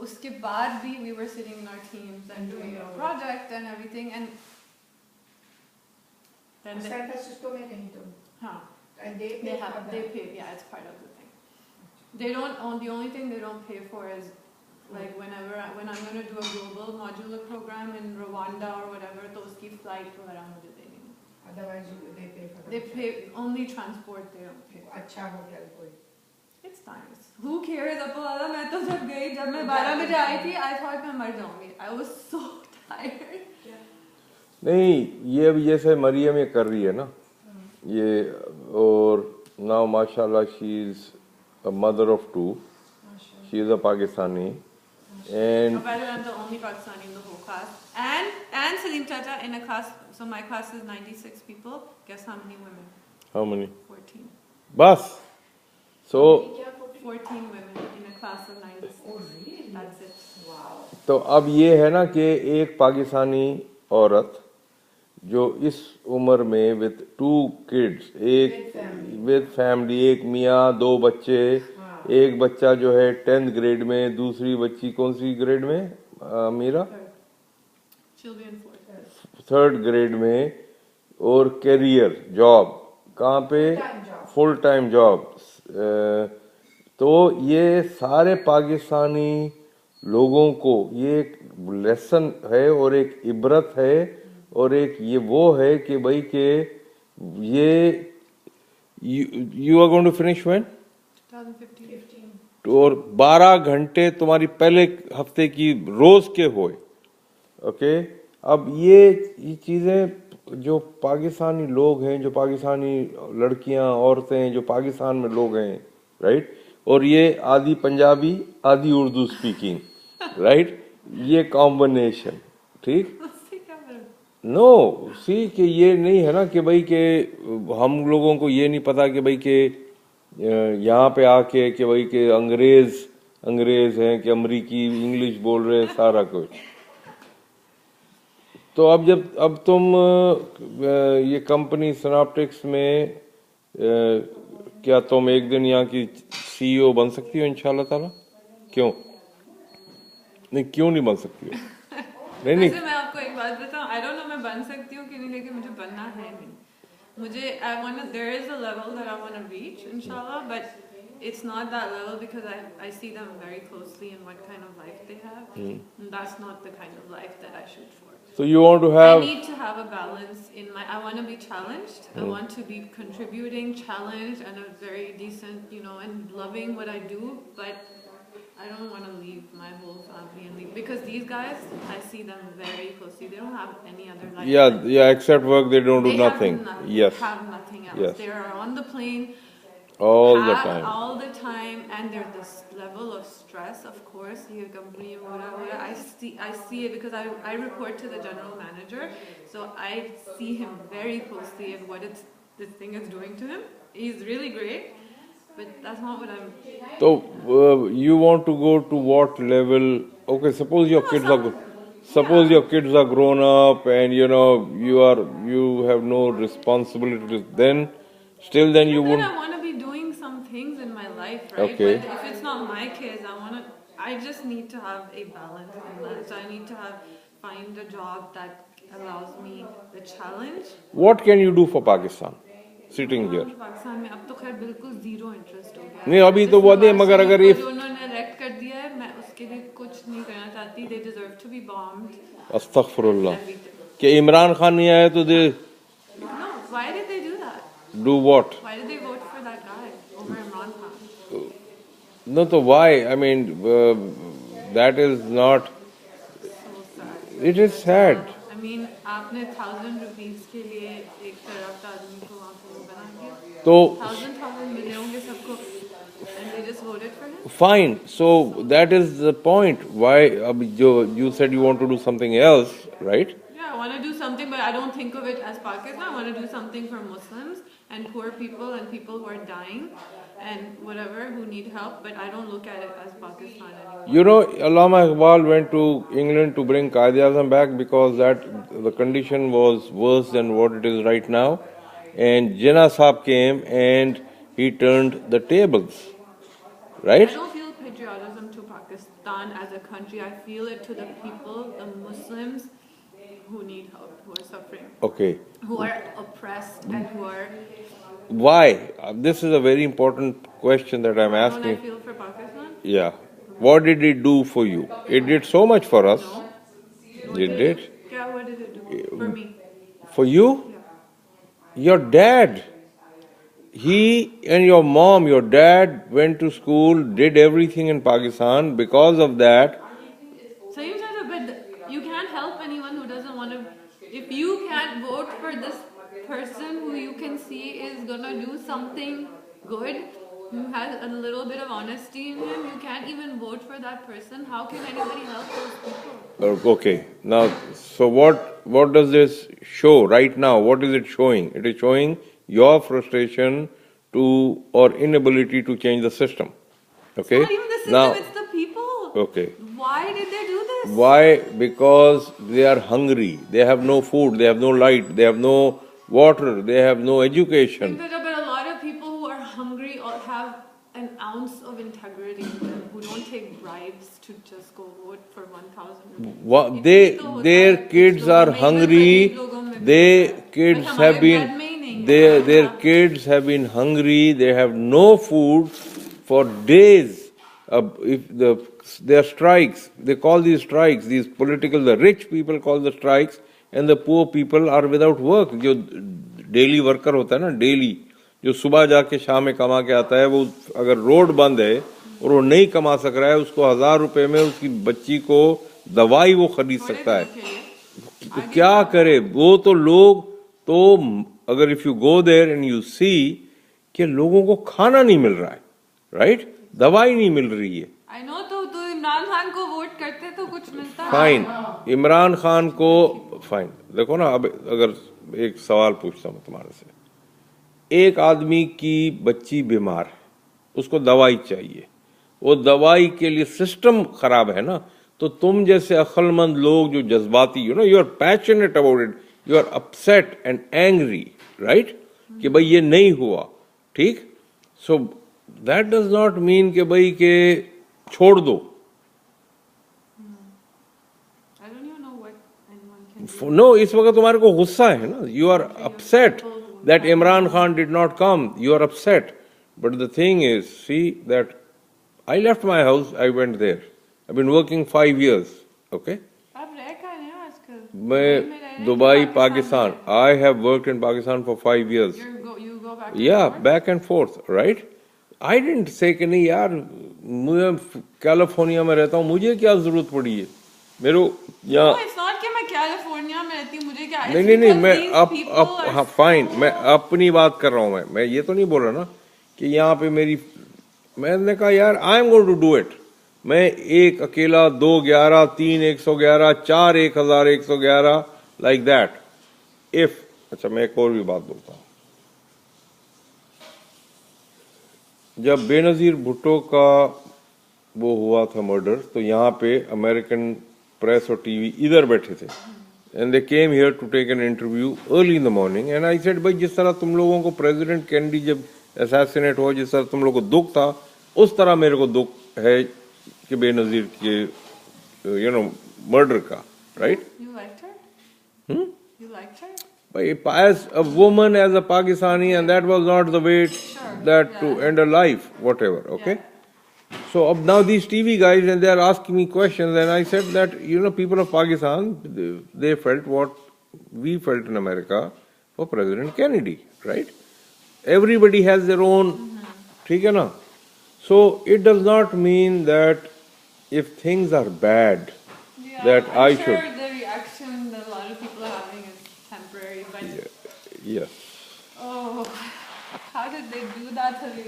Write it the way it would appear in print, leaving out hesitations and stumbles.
उसके बाद भी we were sitting in our teams and doing a project and everything and then San Francisco में कहीं तो हाँ and they pay, yeah, it's part of the thing. They don't own, the only thing they don't pay for is like when I'm going to do a global modular program in Rwanda or whatever, तो उसकी flight वगैरह मुझे देनी है. Otherwise they pay for They pay only transport, they don't pay. अच्छा hotel कोई. It's nice. Who cares? अब वाला मैं तो जब गई, जब मैं 12 बजे आई थी, I thought मैं मर जाऊंगी. I was so tired. नहीं, ये अभी जैसे मरियम ये कर रही है ना, ये और now माशाल्लाह she is a mother of 2. She is a Pakistani. And By the way, I'm the only Pakistani in the whole class. And Salim Chacha in a class, so my class is 96 people. Guess how many women? how many? 14. बस. So 14 women in a class of 96. Oh really? That's it. Wow. तो अब ये है ना कि एक पाकिस्तानी औरत जो इस उम्र में with 2 kids, एक with family, एक मियाँ 2 बच्चे, एक बच्चा जो है 10th grade में, दूसरी बच्ची कौन सी grade में Meera? She'll be in 4th. 3rd grade में, और career job कहाँ पे? full time job. तो ये सारे पाकिस्तानी लोगों को ये एक लेसन है और एक इबरत है और एक ये वो है कि भाई के ये you are going to finish when? 2015. और 12 घंटे तुम्हारी पहले हफ्ते की रोज के होए. ओके, अब ये चीजें जो पाकिस्तानी लोग हैं, जो पाकिस्तानी लड़कियां औरतें जो पाकिस्तान में लोग हैं, राइट, और ये आधी पंजाबी आधी उर्दू स्पीकिंग, राइट, ये कॉम्बिनेशन, ठीक. नो सी कि ये नहीं है ना कि भाई के हम लोगों को ये नहीं पता कि भाई के यहाँ पे आके कि भाई के अंग्रेज हैं कि अमरीकी इंग्लिश बोल रहे हैं सारा कुछ. तो अब तुम ये कंपनी सिनॉप्टिक्स में क्या तुम एक दिन यहाँ की सीईओ बन सकती हो इंशाल्लाह ताला? क्यों नहीं बन सकती हो? नहीं मैं आपको एक बात बताऊं, I don't know मैं बन सकती हूँ कि नहीं, लेकिन मुझे बनना है नहीं. मुझे there is a level that I want to reach inshallah, but it's not that level because I see them very closely and what kind of life they have. And that's not the kind of life that I shoot for. So you want to have? I need to have a balance in my. I want to be challenged. I want to be contributing, challenged, and a very decent, and loving what I do. But I don't want to leave my whole family and leave because these guys, I see them very closely. They don't have any other life. Yeah. Except work, they don't do nothing. Yes. They have nothing else. Yes. They are on the plane. All the time, and there's this level of stress. Of course, your company, I see it because I report to the general manager, so I see him very closely and what this thing is doing to him. He's really great, but that's not what I'm. So you want to go to what level? Okay, suppose your kids are grown up and you have no responsibilities. Then you would. I want to be doing some things in my life, right? Okay. But if it's not my kids, I just need to have a balance in life. So I need to find a job that allows me the challenge. What can you do for Pakistan? Sitting here. Pakistan में अब तो खैर बिल्कुल zero interest हो गया. नहीं अभी तो वो दे मगर अगर जो उन्होंने इलेक्ट कर दिया है मैं उसके लिए कुछ नहीं करना चाहती. They deserve to be bombed. अस्तगफुरुल्लाह. कि इमरान खान नहीं आया तो दे. No, why did they do that? Do what? Why did they vote for that guy over Imran Khan? No, so why? I mean, that is not. So sad. It is sad. I mean, आपने 1,000 rupees के लिए एक तरफ आदमी को वहाँ पे बना दिया. तो 1,000 मिले होंगे सबको, and they just voted for him. Fine. So that is the point. Why? You said you want to do something else, right? Yeah, I want to do something, but I don't think of it as Pakistan. I want to do something for Muslims and poor people and people who are dying and whatever who need help, but I don't look at it as Pakistan anymore. Allama Iqbal went to England to bring Quaid-e-Azam back because the condition was worse than what it is right now. And Jinnah Saab came and he turned the tables. Right? I don't feel patriotism to Pakistan. Pakistan as a country. I feel it to the people, the Muslims who need help, who are suffering, Okay. who are oppressed, and who are. Why? This is a very important question that I'm Don't I asking. feel for Pakistan? Yeah. What did it do for you? It did so much for us. No. It did. Yeah, what did it do for me? For you? Yeah. Your dad. He and your mom, your dad went to school, did everything in Pakistan. Because of that, So you said a bit. You can't help anyone who doesn't want to. If you can't vote for this person who you can see is gonna do something good, who has a little bit of honesty in him, you can't even vote for that person. How can anybody help those people? okay. Now, so what does this show right now? What is it showing? It is showing your frustration to or inability to change the system. Okay. It's not even the system, Now, it's the people. okay. Why did they do this? Why? Because they are hungry. They have no food. They have no light. They have no water. They have no education. But a lot of people who are hungry or have an ounce of integrity in them, who don't take bribes to just go vote for 1,000 rupees. Their kids are hungry. Their kids have been. Their kids have been hungry. They have no food for days. There are strikes. They call these strikes. These political, the rich people call the strikes, and the poor people are without work. जो daily worker होता है ना, daily जो सुबह जाके शाम में कमा के आता है, वो अगर रोड बंद है और वो नहीं कमा सक रहा है, उसको 1000 रुपए में उसकी बच्ची को दवाई वो खरीद सकता है. तो क्या करे वो? तो लोग तो अगर if you go there and you see कि लोगों को खाना नहीं मिल रहा है, राइट? दवाई नहीं मिल रही है. I know. तो इमरान खान को वोट करते तो कुछ मिलता है. फाइन. इमरान खान को फाइन. देखो ना, अब अगर एक सवाल पूछता हूँ तुम्हारे से, एक आदमी की बच्ची बीमार है, उसको दवाई चाहिए, वो दवाई के लिए सिस्टम खराब है ना. तो तुम जैसे अक्लमंद लोग जो जज्बाती, you know, you are passionate about it, you are upset and angry, right, कि भाई ये नहीं हुआ, ठीक. So that does not mean कि भाई के छोड़ दो. नो, इस वक्त तुम्हारे को गुस्सा है ना. You are upset that Imran Khan did not come. You are upset. But the thing is, see, that I left my house, I went there. I've been working 5 years. Okay? आप रह कहाँ हैं आजकल? मैं Dubai, Pakistan. I have worked in Pakistan for 5 years. You go back. Yeah, back and forth, right? I didn't say कि नहीं यार, मैं कैलिफोर्निया में रहता हूँ, मुझे क्या जरूरत पड़ी है मेरे यहाँ. No, it's not कि मैं कैलिफोर्निया में रहती हूँ, मुझे क्या. नहीं, मैं हाँ फाइन, मैं अपनी बात कर रहा हूँ. मैं ये तो नहीं बोल रहा ना कि यहाँ पे मैंने कहा यार I am going to do it. मैं एक अकेला 2 11 3 111 4 1111 लाइक दैट. इफ अच्छा, मैं एक और भी बात बोलता हूँ. जब बेनजीर भुट्टो का वो हुआ था मर्डर, तो यहाँ पे अमेरिकन प्रेस और टीवी इधर बैठे थे, and they came here to take an interview early in the morning, and I said, भाई जिस तरह तुम लोगों को प्रेसिडेंट कैनेडी जब असैसिनेट हुआ, जिस तरह तुम लोगों को दुख था, उस तरह मेरे को दुख है कि बेनजीर के यू नो मर्डर का, right? You liked her? You liked her? As a woman, as a Pakistani, and that was not the way to end a life, whatever, okay? Yeah. So now these TV guys, and they are asking me questions, and I said that, you know, people of Pakistan, they felt what we felt in America for President Kennedy, right? Everybody has their own, ठीक है ना? So it does not mean that if things are bad, that I'm I sure should. the reaction that a lot of people are having is temporary, but Yes. oh, how did they do that to me?